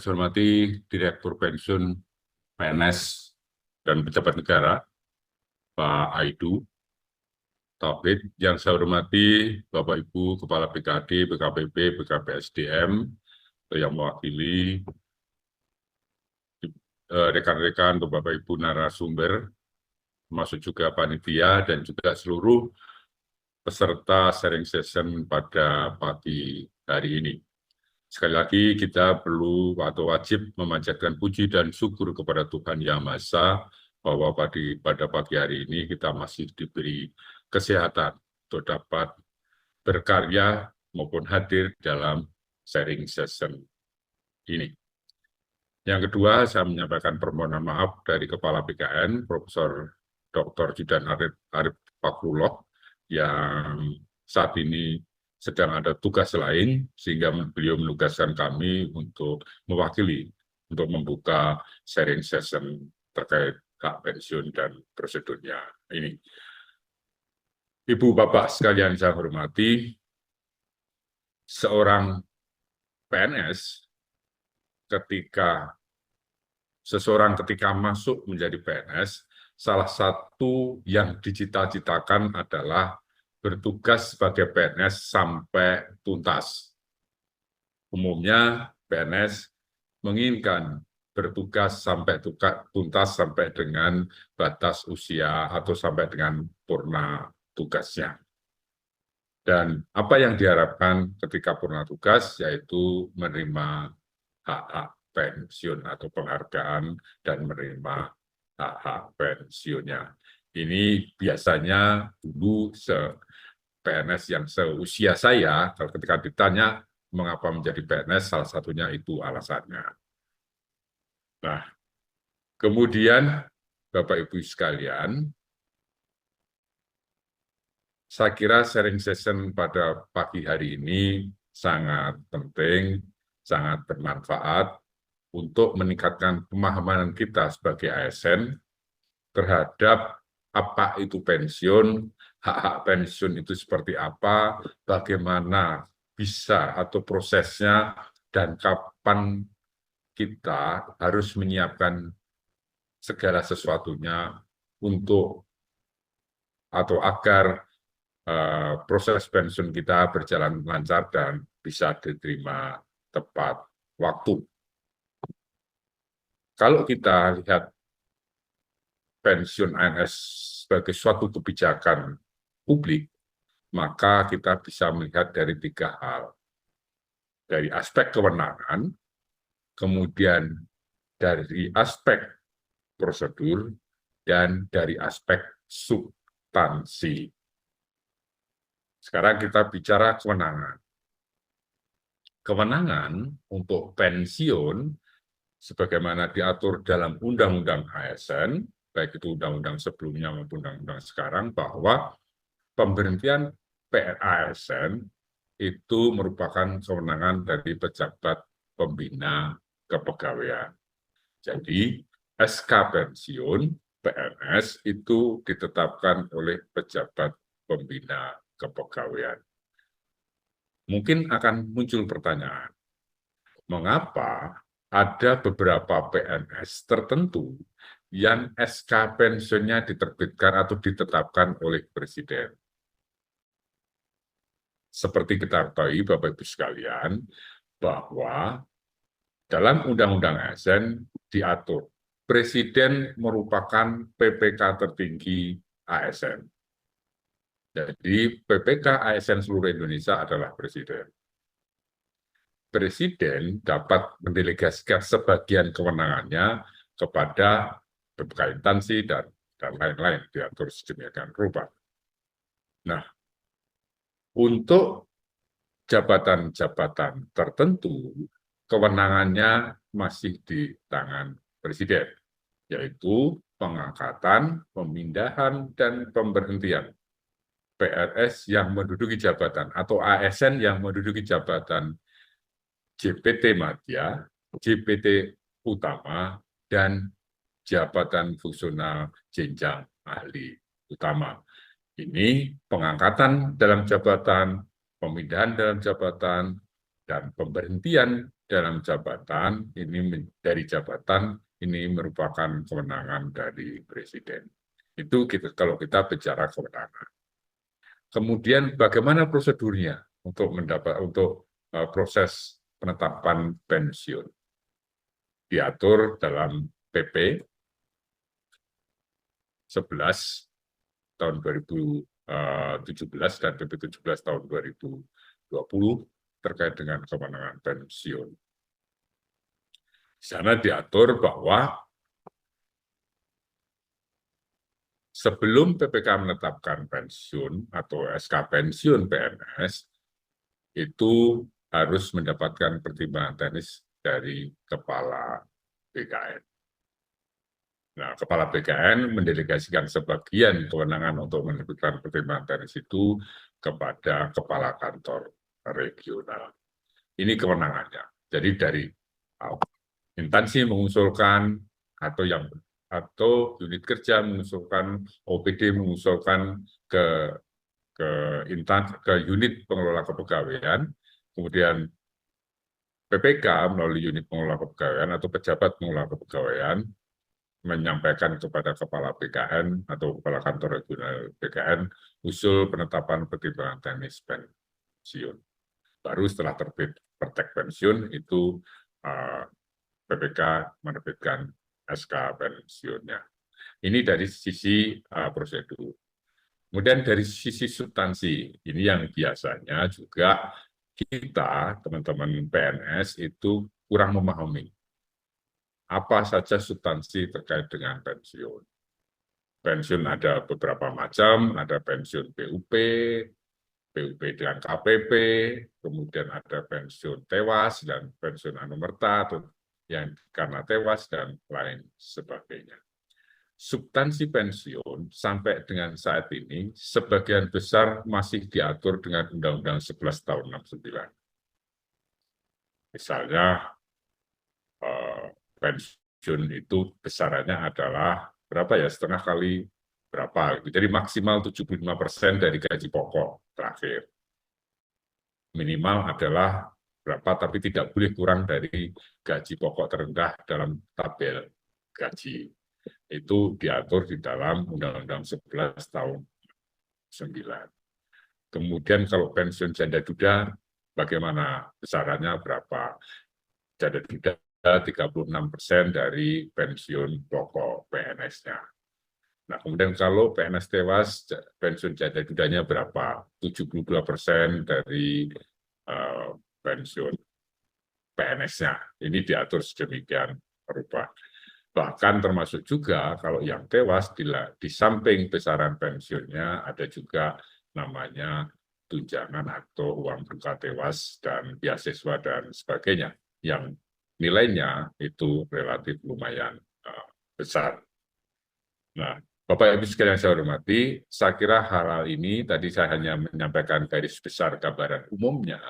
saya hormati Direktur Pensiun PNS dan Pejabat Negara, Pak Aidu Tauhid. Yang saya hormati Bapak Ibu Kepala BKD, BKPB, BKPSDM, yang mewakili rekan-rekan Bapak Ibu narasumber, termasuk juga panitia dan juga seluruh peserta sharing session pada pagi hari ini. Sekali lagi kita perlu atau wajib memanjatkan puji dan syukur kepada Tuhan Yang Maha Esa bahwa pada pagi hari ini kita masih diberi kesehatan untuk dapat berkarya maupun hadir dalam sharing session ini. Yang kedua, saya menyampaikan permohonan maaf dari Kepala BKN, Profesor Dr. Judan Arif Fakrullah, yang saat ini sedang ada tugas lain, sehingga beliau menugaskan kami untuk mewakili, untuk membuka sharing session terkait hak pensiun dan prosedurnya ini. Ibu, Bapak sekalian saya hormati, seorang PNS seseorang ketika masuk menjadi PNS, salah satu yang dicita-citakan adalah bertugas sebagai PNS sampai tuntas. Umumnya PNS menginginkan bertugas sampai tuntas sampai dengan batas usia atau sampai dengan purna tugasnya. Dan apa yang diharapkan ketika purna tugas yaitu menerima hak-hak pensiun atau penghargaan dan menerima hak-hak pensiunnya. Ini biasanya dulu PNS yang seusia saya, kalau ketika ditanya mengapa menjadi PNS, salah satunya itu alasannya. Nah, kemudian Bapak Ibu sekalian, saya kira sharing session pada pagi hari ini sangat penting, sangat bermanfaat untuk meningkatkan pemahaman kita sebagai ASN terhadap apa itu pensiun, hak-hak pensiun itu seperti apa, bagaimana bisa atau prosesnya, dan kapan kita harus menyiapkan segala sesuatunya untuk atau agar proses pensiun kita berjalan lancar dan bisa diterima tepat waktu. Kalau kita lihat pensiun ANS sebagai suatu kebijakan publik, maka kita bisa melihat dari 3 hal. Dari aspek kewenangan, kemudian dari aspek prosedur, dan dari aspek substansi. Sekarang kita bicara kewenangan. Kewenangan untuk pensiun, sebagaimana diatur dalam Undang-Undang ASN, baik itu undang-undang sebelumnya maupun undang-undang sekarang, bahwa pemberhentian ASN itu merupakan kewenangan dari pejabat pembina kepegawaian. Jadi, SK pensiun PNS itu ditetapkan oleh pejabat pembina kepegawaian. Mungkin akan muncul pertanyaan, mengapa ada beberapa PNS tertentu yang SK pensiunnya diterbitkan atau ditetapkan oleh Presiden? Seperti kita ketahui, Bapak Ibu sekalian, bahwa dalam Undang-Undang ASN diatur, Presiden merupakan PPK tertinggi ASN. Jadi PPK ASN seluruh Indonesia adalah Presiden. Presiden dapat mendelegasikan sebagian kewenangannya kepada berbagai instansi dan lain-lain diatur sedemikian rupa. Nah, untuk jabatan-jabatan tertentu, kewenangannya masih di tangan Presiden, yaitu pengangkatan, pemindahan, dan pemberhentian PNS yang menduduki jabatan atau ASN yang menduduki jabatan JPT Madya, JPT Utama, dan jabatan fungsional jenjang ahli utama. Ini pengangkatan dalam jabatan, pemindahan dalam jabatan, Dan pemberhentian dalam jabatan dari jabatan ini merupakan kewenangan dari Presiden. Itu kalau kita bicara kewenangan. Kemudian bagaimana prosedurnya untuk proses penetapan pensiun? Diatur dalam PP 11 tahun 2017 dan PP 17 tahun 2020 terkait dengan kewenangan pensiun. Di sana diatur bahwa sebelum PPK menetapkan pensiun atau SK pensiun PNS, itu harus mendapatkan pertimbangan teknis dari Kepala BKN. Nah, Kepala BKN mendelegasikan sebagian kewenangan untuk menerbitkan pertimbangan teknis itu kepada Kepala Kantor Regional. Ini kewenangannya. Jadi dari instansi mengusulkan atau unit kerja mengusulkan, OPD mengusulkan ke unit pengelola kepegawaian, kemudian PPK melalui unit pengelola kepegawaian atau pejabat pengelola kepegawaian menyampaikan kepada Kepala BKN atau Kepala Kantor Regional BKN usul penetapan pertimbangan teknis pensiun. Baru setelah terbit pertek pensiun itu PPK menerbitkan SK pensiunnya. Ini dari sisi prosedur. Kemudian dari sisi substansi, ini yang biasanya juga kita, teman-teman PNS, itu kurang memahami apa saja substansi terkait dengan pensiun. Pensiun ada beberapa macam, ada pensiun PUP, PUP dengan KPP, kemudian ada pensiun tewas dan pensiun anumerta yang karena tewas dan lain sebagainya. Substansi pensiun sampai dengan saat ini sebagian besar masih diatur dengan Undang-Undang 11 tahun 69. Misalnya pensiun itu besarannya adalah berapa ya, setengah kali berapa. Jadi maksimal 75% dari gaji pokok terakhir. Minimal adalah berapa, tapi tidak boleh kurang dari gaji pokok terendah dalam tabel gaji. Itu diatur di dalam Undang-Undang 11 tahun 9. Kemudian kalau pensiun janda duda, bagaimana besarannya berapa? Janda duda 36% dari pensiun pokok PNS-nya. Nah, kemudian kalau PNS tewas, pensiun janda dudanya berapa? 72% dari pensiun PNS-nya. Ini diatur sedemikian rupa. Bahkan termasuk juga kalau yang tewas, di samping besaran pensiunnya ada juga namanya tunjangan atau uang duka tewas dan beasiswa dan sebagainya yang nilainya itu relatif lumayan besar. Nah, Bapak Ibu sekalian saya hormati, saya kira hal-hal ini tadi saya hanya menyampaikan garis besar gambaran umumnya.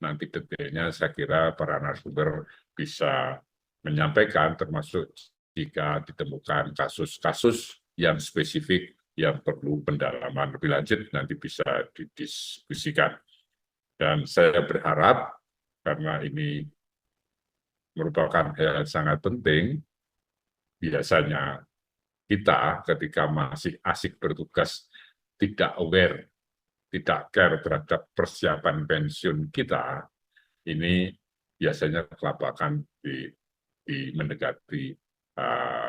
Nanti detailnya saya kira para narasumber bisa menyampaikan, termasuk jika ditemukan kasus-kasus yang spesifik yang perlu pendalaman lebih lanjut, nanti bisa didiskusikan. Dan saya berharap, karena ini merupakan hal yang sangat penting, biasanya kita ketika masih asik bertugas tidak aware, tidak care terhadap persiapan pensiun kita, ini biasanya kelabakan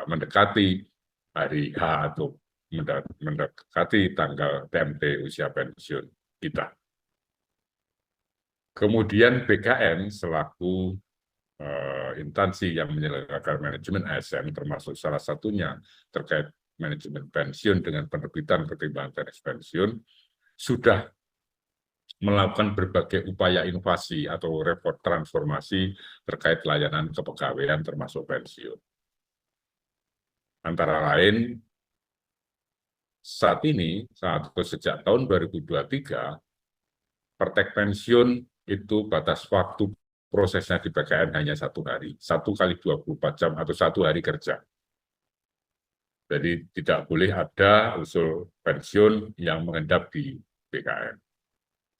mendekati hari H atau mendekati tanggal TMT usia pensiun kita. Kemudian BKN selaku instansi yang menyelenggarakan manajemen ASN, termasuk salah satunya terkait manajemen pensiun dengan penerbitan pertimbangan teknis pensiun, sudah melakukan berbagai upaya inovasi atau report transformasi terkait layanan kepegawaian termasuk pensiun. Antara lain, saat ini, sejak tahun 2023, pertek pensiun itu batas waktu prosesnya di BKN hanya 1 hari, 1 kali 24 jam atau 1 hari kerja. Jadi tidak boleh ada usul pensiun yang mengendap di BKN.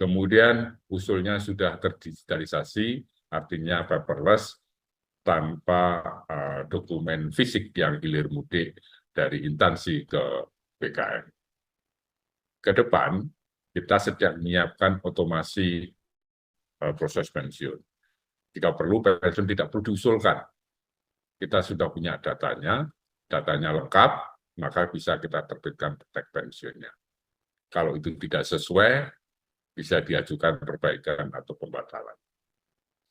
Kemudian usulnya sudah terdigitalisasi, artinya paperless, tanpa dokumen fisik yang hilir mudik dari instansi ke BKN. Ke depan, kita sedang menyiapkan otomasi proses pensiun. Jika perlu, pensiun tidak perlu diusulkan. Kita sudah punya datanya lengkap, maka bisa kita terbitkan petek pensiunnya. Kalau itu tidak sesuai, bisa diajukan perbaikan atau pembatalan.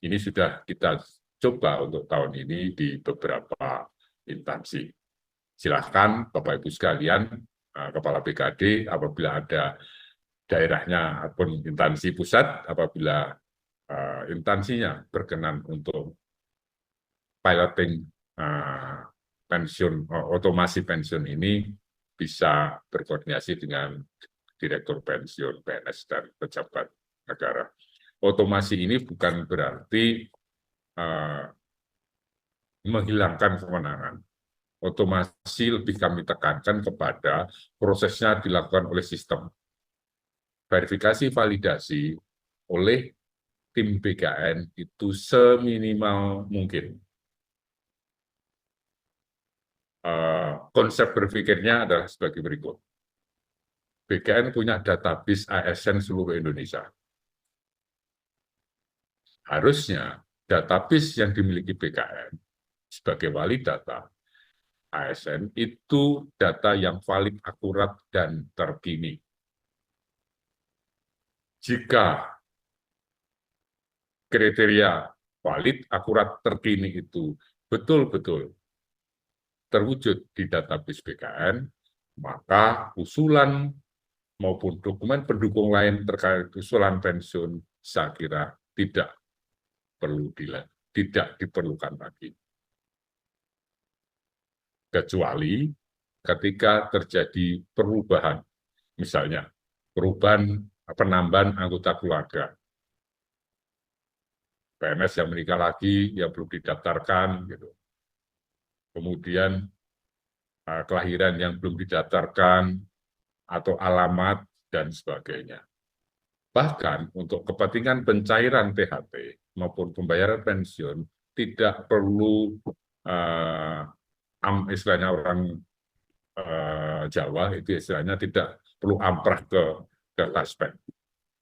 Ini sudah kita coba untuk tahun ini di beberapa instansi. Silahkan Bapak Ibu sekalian, Kepala BKD, apabila ada daerahnya ataupun instansi pusat, apabila instansinya berkenan untuk piloting pensiun, otomasi pensiun ini, bisa berkoordinasi dengan Direktur Pensiun PNS dan pejabat negara. Otomasi ini bukan berarti menghilangkan kewenangan. Otomasi lebih kami tekankan kepada prosesnya dilakukan oleh sistem. Verifikasi validasi oleh tim BKN itu seminimal mungkin. Konsep berpikirnya adalah sebagai berikut. BKN punya database ASN seluruh Indonesia. Harusnya database yang dimiliki BKN sebagai wali data ASN itu data yang valid, akurat, dan terkini. Jika kriteria valid, akurat, terkini itu betul-betul terwujud di database BKN, maka usulan maupun dokumen pendukung lain terkait usulan pensiun saya kira tidak diperlukan lagi. Kecuali ketika terjadi perubahan, misalnya perubahan penambahan anggota keluarga, PNS yang menikah lagi, yang belum didaftarkan, gitu. Kemudian kelahiran yang belum didaftarkan, atau alamat, dan sebagainya. Bahkan untuk kepentingan pencairan THT maupun pembayaran pensiun, tidak perlu, istilahnya orang Jawa, itu istilahnya tidak perlu amprah ke Taspen.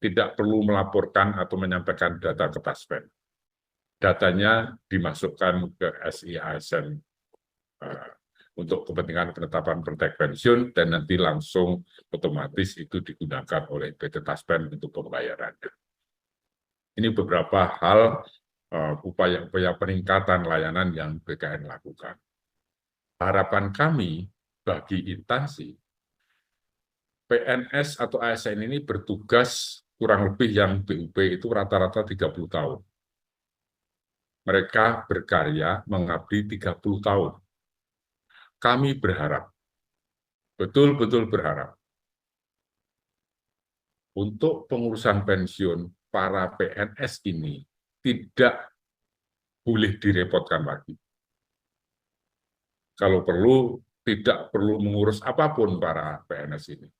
Tidak perlu melaporkan atau menyampaikan data ke Taspen. Datanya dimasukkan ke SIASN untuk kepentingan penetapan petek pensiun, dan nanti langsung otomatis itu digunakan oleh PT Taspen untuk pembayarannya. Ini beberapa hal upaya-upaya peningkatan layanan yang BKN lakukan. Harapan kami bagi instansi, PNS atau ASN ini bertugas kurang lebih yang BUP itu rata-rata 30 tahun. Mereka berkarya mengabdi 30 tahun. Kami berharap, betul-betul berharap, untuk pengurusan pensiun para PNS ini tidak boleh direpotkan lagi. Kalau perlu, tidak perlu mengurus apapun para PNS ini.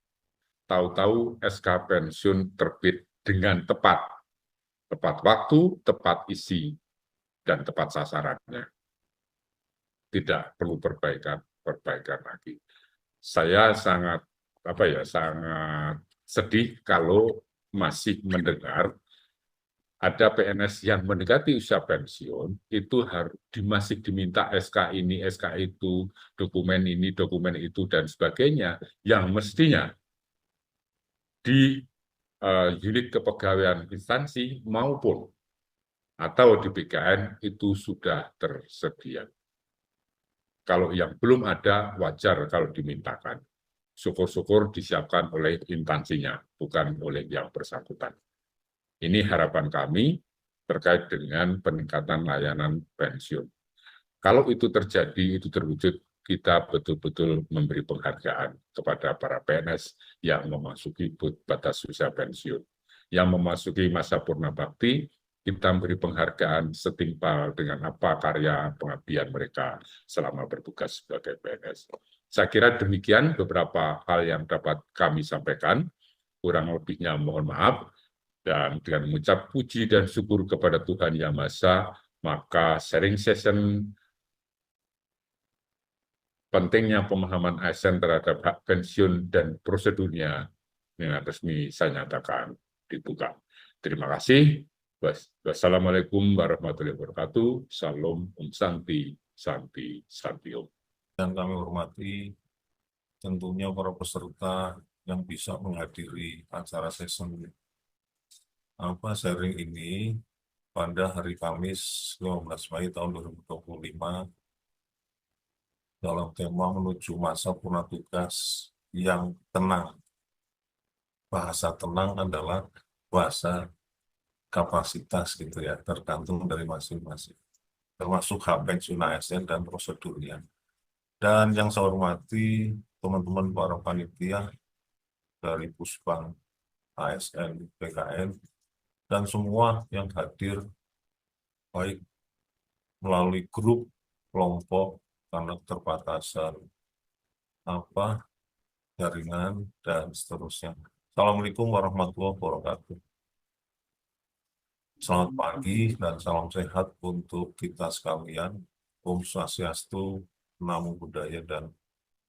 Tahu-tahu SK pensiun terbit dengan tepat waktu, tepat isi, dan tepat sasarannya. Tidak perlu perbaikan lagi. Saya sangat sedih kalau masih mendengar ada PNS yang mendekati usia pensiun itu masih diminta SK ini, SK itu, dokumen ini, dokumen itu, dan sebagainya, yang mestinya di unit kepegawaian instansi maupun atau di BKN itu sudah tersedia. Kalau yang belum ada, wajar kalau dimintakan. Syukur-syukur disiapkan oleh instansinya, bukan oleh yang bersangkutan. Ini harapan kami terkait dengan peningkatan layanan pensiun. Kalau itu terjadi, itu terwujud, kita betul-betul memberi penghargaan kepada para PNS yang memasuki batas usia pensiun. Yang memasuki masa purna bakti, kita memberi penghargaan setimpal dengan apa karya pengabdian mereka selama bertugas sebagai PNS. Saya kira demikian beberapa hal yang dapat kami sampaikan. Kurang lebihnya mohon maaf. Dan dengan mengucap puji dan syukur kepada Tuhan Yang Maha Esa, maka sharing session pentingnya pemahaman ASN terhadap hak pensiun dan prosedurnya dengan resmi saya nyatakan dibuka. Terima kasih. Wassalamualaikum warahmatullahi wabarakatuh. Salam, Om Santi, Santi, Santi Om. Dan kami hormati tentunya para peserta yang bisa menghadiri acara session sharing ini pada hari Kamis 15 Mei tahun 2025 dalam tema menuju masa purna tugas yang tenang. Bahasa tenang adalah bahasa kapasitas gitu ya, tergantung dari masing-masing. Termasuk hak pensiun ASN dan prosedurnya. Dan yang saya hormati teman-teman para panitia dari Pusbang, ASN, PKN, dan semua yang hadir baik melalui grup, kelompok, karena keterbatasan jaringan, dan seterusnya. Assalamualaikum warahmatullahi wabarakatuh. Selamat pagi dan salam sehat untuk kita sekalian. Om Swastiastu, Namo Buddhaya, dan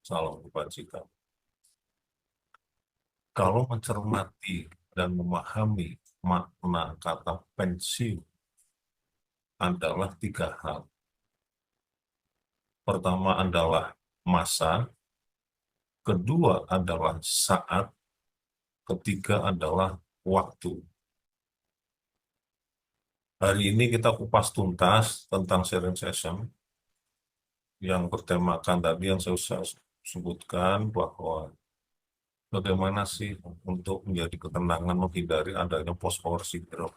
salam kebajikan. Kalau mencermati dan memahami makna kata pensiun adalah 3 hal. Pertama adalah masa, kedua adalah saat, ketiga adalah waktu. Hari ini kita kupas tuntas tentang sharing session yang bertemakan tadi yang saya sebutkan bahwa bagaimana sih untuk menjadi ketenangan menghindari adanya post-power syndrome,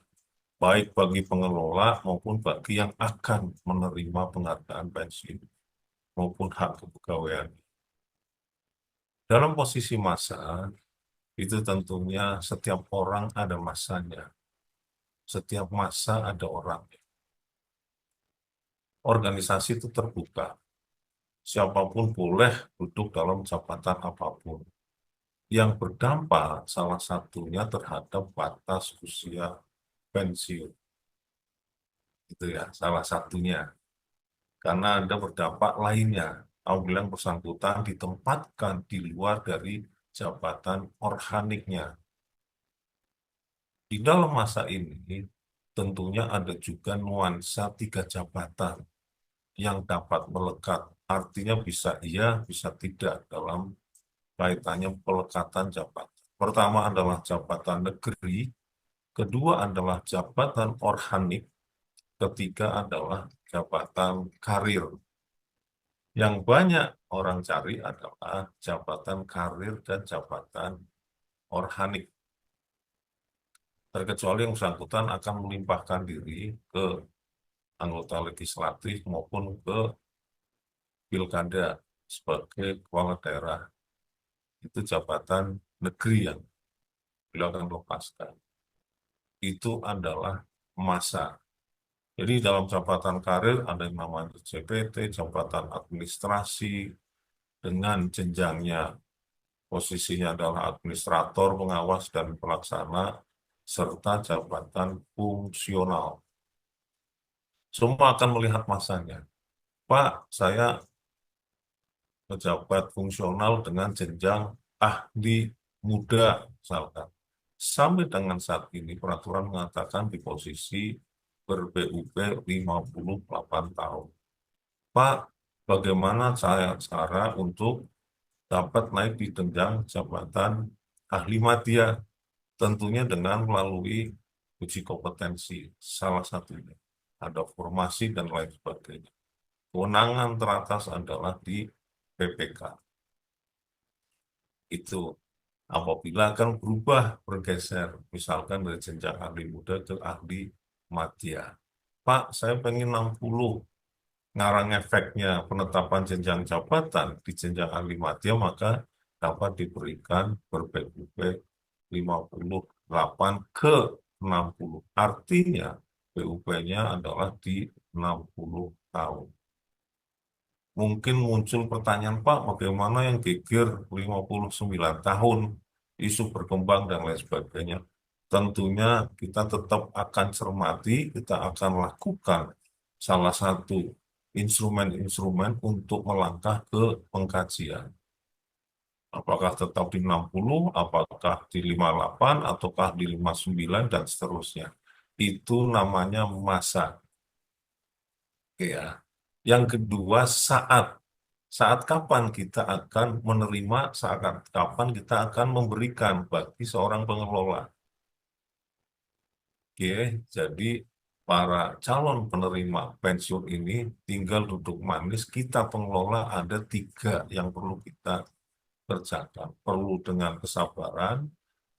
baik bagi pengelola maupun bagi yang akan menerima penghargaan pensiun maupun hak kepegawaian. Dalam posisi masa, itu tentunya setiap orang ada masanya. Setiap masa ada orang. Organisasi itu terbuka. Siapapun boleh duduk dalam jabatan apapun. Yang berdampak salah satunya terhadap batas usia pensiun. Itu ya, salah satunya. Karena ada berdampak lainnya. Apabila yang bersangkutan ditempatkan di luar dari jabatan organiknya. Di dalam masa ini, tentunya ada juga nuansa 3 jabatan yang dapat melekat. Artinya bisa iya, bisa tidak dalam kaitannya pelekatan jabatan. Pertama adalah jabatan negeri, kedua adalah jabatan organik, ketiga adalah jabatan karir. Yang banyak orang cari adalah jabatan karir dan jabatan organik. Terkecuali yang bersangkutan akan melimpahkan diri ke anggota legislatif maupun ke pilkada sebagai kepala daerah. Itu jabatan negeri yang beliau akan lepaskan. Itu adalah masa. Jadi dalam jabatan karir ada yang namanya JPT, jabatan administrasi, dengan jenjangnya posisinya adalah administrator, pengawas, dan pelaksana, serta jabatan fungsional. Semua akan melihat masanya. Pak, saya pejabat fungsional dengan jenjang ahli muda, misalkan. Sampai dengan saat ini peraturan mengatakan di posisi ber-BUP 58 tahun. Pak, bagaimana cara untuk dapat naik di jenjang jabatan ahli madya? Tentunya dengan melalui uji kompetensi, salah satunya. Ada formasi dan lain sebagainya. Kewenangan teratas adalah di PPK. Itu apabila akan berubah, bergeser, misalkan dari jenjang ahli muda ke ahli madya. Pak, saya pengen 60, ngarang efeknya penetapan jenjang jabatan di jenjang ahli madya, maka dapat diberikan ber-BUP 58 ke 60. Artinya BUP-nya adalah di 60 tahun. Mungkin muncul pertanyaan, Pak, bagaimana yang geger 59 tahun, isu berkembang dan lain sebagainya. tentunya kita tetap akan cermati, kita akan lakukan salah satu instrumen-instrumen untuk melangkah ke pengkajian. Apakah tetap di 60, apakah di 58, ataukah di 59, dan seterusnya. Itu namanya masa. Oke ya. Yang kedua, saat kapan kita akan menerima, saat kapan kita akan memberikan bagi seorang pengelola. Oke, jadi para calon penerima pensiun ini tinggal duduk manis, kita pengelola ada 3 yang perlu kita kerjakan. Perlu dengan kesabaran,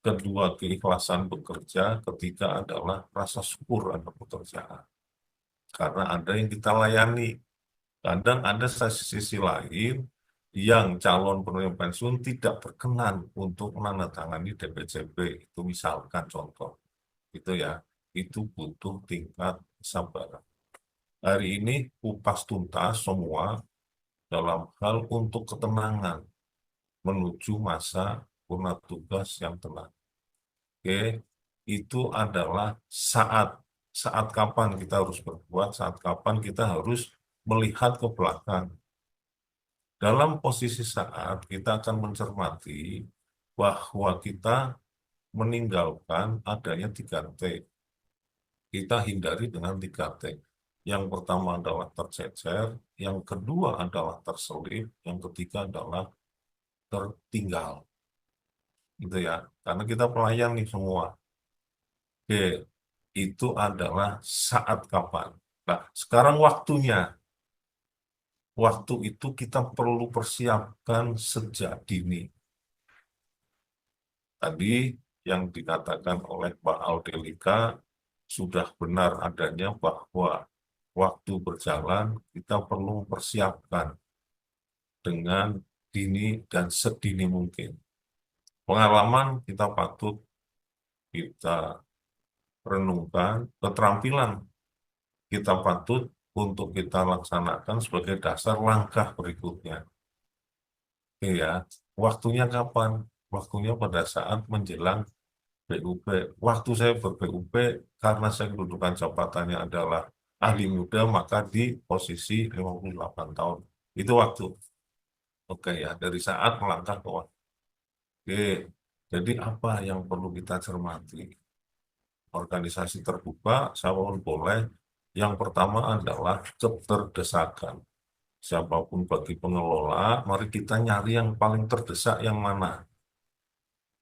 kedua keikhlasan bekerja, ketiga adalah rasa syukur atas pekerjaan. Karena ada yang kita layani. Kadang ada sisi lain yang calon penerima pensiun tidak berkenan untuk menandatangani DPJP. Itu misalkan contoh. Itu ya, itu butuh tingkat kesabaran. Hari ini kupas tuntas semua dalam hal untuk ketenangan menuju masa purna tugas yang tenang. Oke, itu adalah saat kapan kita harus berbuat, saat kapan kita harus melihat ke belakang. Dalam posisi saat kita akan mencermati bahwa kita meninggalkan adanya 3T. Kita hindari dengan 3T. Yang pertama adalah tercecer, yang kedua adalah terselip, yang ketiga adalah tertinggal. Gitu ya, karena kita pelayan nih semua. Oke, itu adalah saat kapan. Nah, sekarang waktunya. Waktu itu kita perlu persiapkan sejak dini. Tadi yang dikatakan oleh Pak Audelika sudah benar adanya bahwa waktu berjalan kita perlu persiapkan dengan dini dan sedini mungkin. Pengalaman kita patut kita renungkan, keterampilan kita patut untuk kita laksanakan sebagai dasar langkah berikutnya. Iya, waktunya kapan? Waktunya pada saat menjelang BUP. Waktu saya ber-BUP, karena saya kedudukan jabatannya adalah ahli muda, maka di posisi 58 tahun. Itu waktu. Oke ya, dari saat melangkah ke waktu. Oke, jadi apa yang perlu kita cermati? Organisasi terbuka, saya boleh. Yang pertama adalah keterdesakan. Siapapun bagi pengelola, mari kita nyari yang paling terdesak yang mana.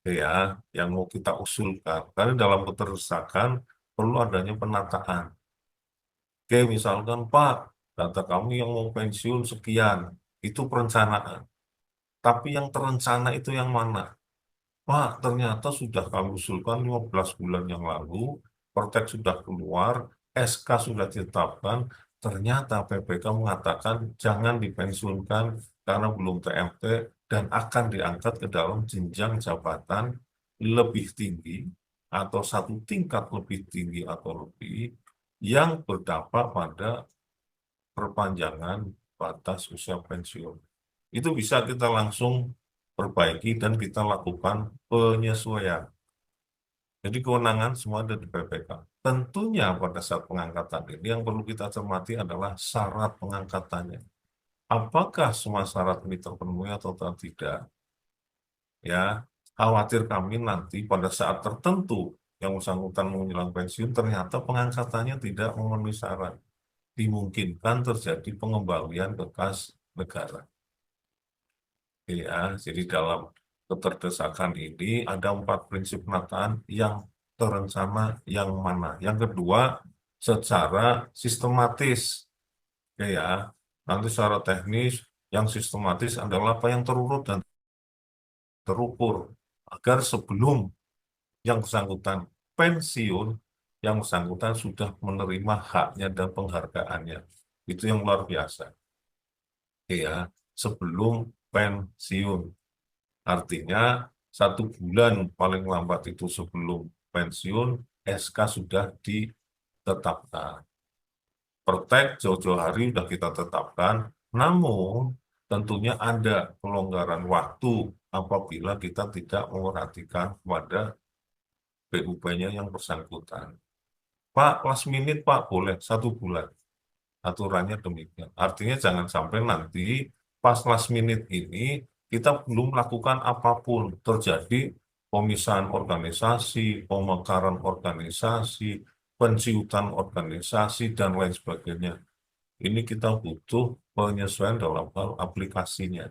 Ya, yang mau kita usulkan. Karena dalam keterdesakan perlu adanya penataan. Oke, misalkan Pak, data kami yang mau pensiun sekian, itu perencanaan. Tapi yang terencana itu yang mana? Pak, ternyata sudah kami usulkan 15 bulan yang lalu, Pertek sudah keluar, SK sudah ditetapkan, ternyata PPK mengatakan jangan dipensiunkan karena belum TMT dan akan diangkat ke dalam jenjang jabatan lebih tinggi atau satu tingkat lebih tinggi atau lebih yang berdampak pada perpanjangan batas usia pensiun. Itu bisa kita langsung perbaiki dan kita lakukan penyesuaian. Jadi kewenangan semua ada di PPK. Tentunya pada saat pengangkatan ini yang perlu kita cermati adalah syarat pengangkatannya. Apakah semua syarat ini terpenuhi atau tidak? Ya, khawatir kami nanti pada saat tertentu yang bersangkutan menjelang pensiun ternyata pengangkatannya tidak memenuhi syarat. Dimungkinkan terjadi pengembalian ke kas negara. Ya, jadi dalam keterdesakan ini ada 4 prinsip penataan yang terencana yang mana. Yang kedua, secara sistematis. Ya, nanti secara teknis yang sistematis adalah apa yang terurut dan terukur agar sebelum yang bersangkutan pensiun, yang bersangkutan sudah menerima haknya dan penghargaannya. Itu yang luar biasa. Ya, sebelum pensiun. Artinya 1 bulan paling lambat itu sebelum pensiun, SK sudah ditetapkan. Pertek jauh-jauh hari sudah kita tetapkan, namun tentunya ada pelonggaran waktu apabila kita tidak memperhatikan pada BUP-nya yang bersangkutan. Pak, last minute Pak, boleh 1 bulan. Aturannya demikian. Artinya jangan sampai nanti pas last minute ini kita belum melakukan apapun. Terjadi pemisahan organisasi, pemekaran organisasi, penciutan organisasi, dan lain sebagainya. Ini kita butuh penyesuaian dalam hal aplikasinya.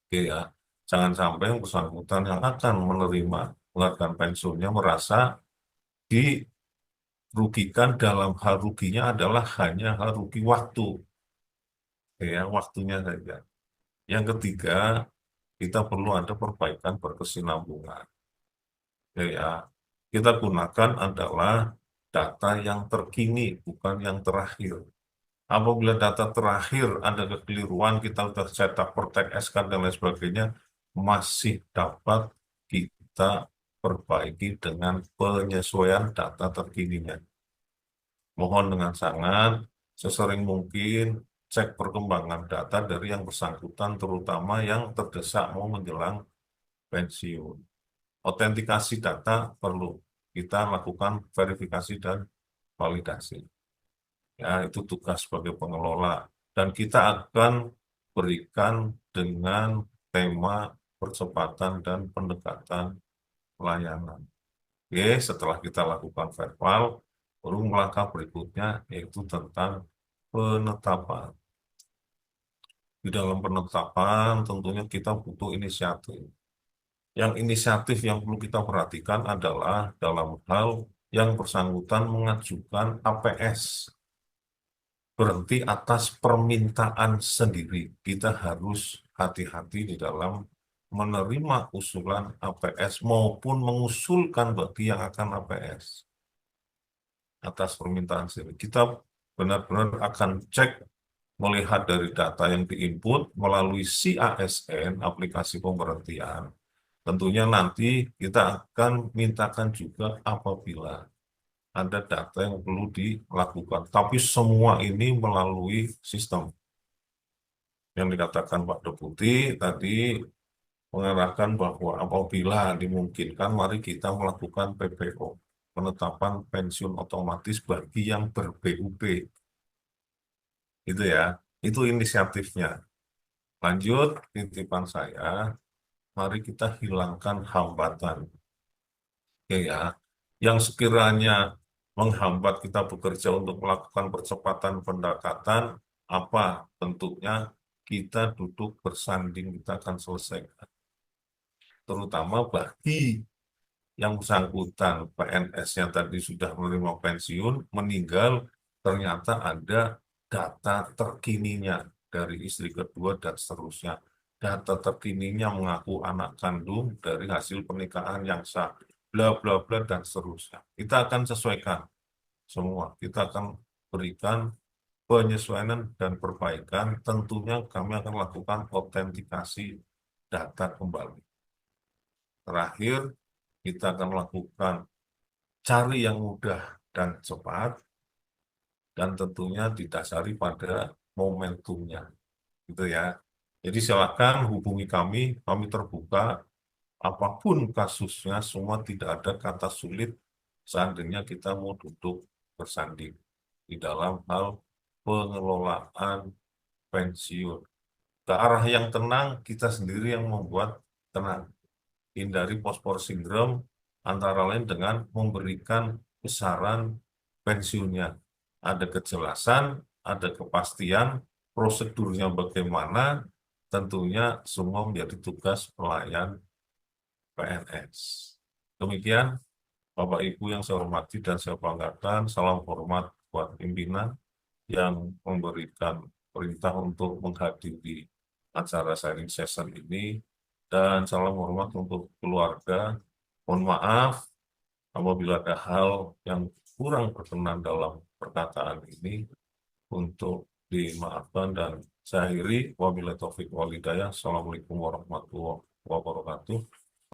Oke ya, jangan sampai yang bersangkutan yang akan menerima penghargaan pensiunnya merasa dirugikan. Dalam hal ruginya adalah hanya hal rugi waktu, ya waktunya saja. Yang ketiga, kita perlu ada perbaikan berkesinambungan. Ya, kita gunakan adalah data yang terkini, bukan yang terakhir. Apabila data terakhir ada kekeliruan, kita sudah cetak pertek SK dan lain sebagainya, masih dapat kita perbaiki dengan penyesuaian data terkininya. Mohon dengan sangat sesering mungkin cek perkembangan data dari yang bersangkutan, terutama yang terdesak mau menjelang pensiun. Autentikasi data perlu kita lakukan verifikasi dan validasi. Ya, itu tugas sebagai pengelola. Dan kita akan berikan dengan tema percepatan dan pendekatan pelayanan. Oke, setelah kita lakukan verbal, baru langkah berikutnya yaitu tentang penetapan. Di dalam penetapan tentunya kita butuh inisiatif. Yang inisiatif yang perlu kita perhatikan adalah dalam hal yang bersangkutan mengajukan APS. Berhenti atas permintaan sendiri. Kita harus hati-hati di dalam menerima usulan APS maupun mengusulkan bagi yang akan APS. Atas permintaan sendiri. Kita benar-benar akan cek melihat dari data yang diinput melalui CASN, aplikasi pemberhentian. Tentunya nanti kita akan mintakan juga apabila ada data yang perlu dilakukan. Tapi semua ini melalui sistem. Yang dikatakan Pak Deputi tadi mengarahkan bahwa apabila dimungkinkan, mari kita melakukan PPO, penetapan pensiun otomatis bagi yang ber-BUP. Itu ya, itu inisiatifnya. Lanjut, titipan saya, mari kita hilangkan hambatan. Oke ya, yang sekiranya menghambat kita bekerja untuk melakukan percepatan pendekatan, apa bentuknya, kita duduk bersanding, kita akan selesaikan. Terutama bagi yang bersangkutan, PNS-nya tadi sudah menerima pensiun, meninggal, ternyata ada data terkininya dari istri kedua dan seterusnya. Data terkininya mengaku anak kandung dari hasil pernikahan yang sah, bla bla bla dan seterusnya. Kita akan sesuaikan semua. Kita akan berikan penyesuaian dan perbaikan. Tentunya kami akan lakukan autentikasi data kembali. Terakhir, kita akan lakukan cari yang mudah dan cepat, dan tentunya didasari pada momentumnya. Gitu ya. Jadi silakan hubungi kami terbuka. Apapun kasusnya, semua tidak ada kata sulit seandainya kita mau duduk bersanding di dalam hal pengelolaan pensiun. Ke arah yang tenang, kita sendiri yang membuat tenang. Hindari post-post syndrome antara lain dengan memberikan besaran pensiunnya. Ada kejelasan, ada kepastian, prosedurnya bagaimana, tentunya semua menjadi tugas pelayan PNS. Demikian, Bapak Ibu yang saya hormati dan saya banggakan, salam hormat buat pimpinan yang memberikan perintah untuk menghadiri acara sharing session ini, dan salam hormat untuk keluarga. Mohon maaf apabila ada hal yang kurang berkenan dalam perkataan ini, untuk dimaafkan, dan saya akhiri wabillahi taufiq wal hidayah. Assalamualaikum warahmatullahi wabarakatuh.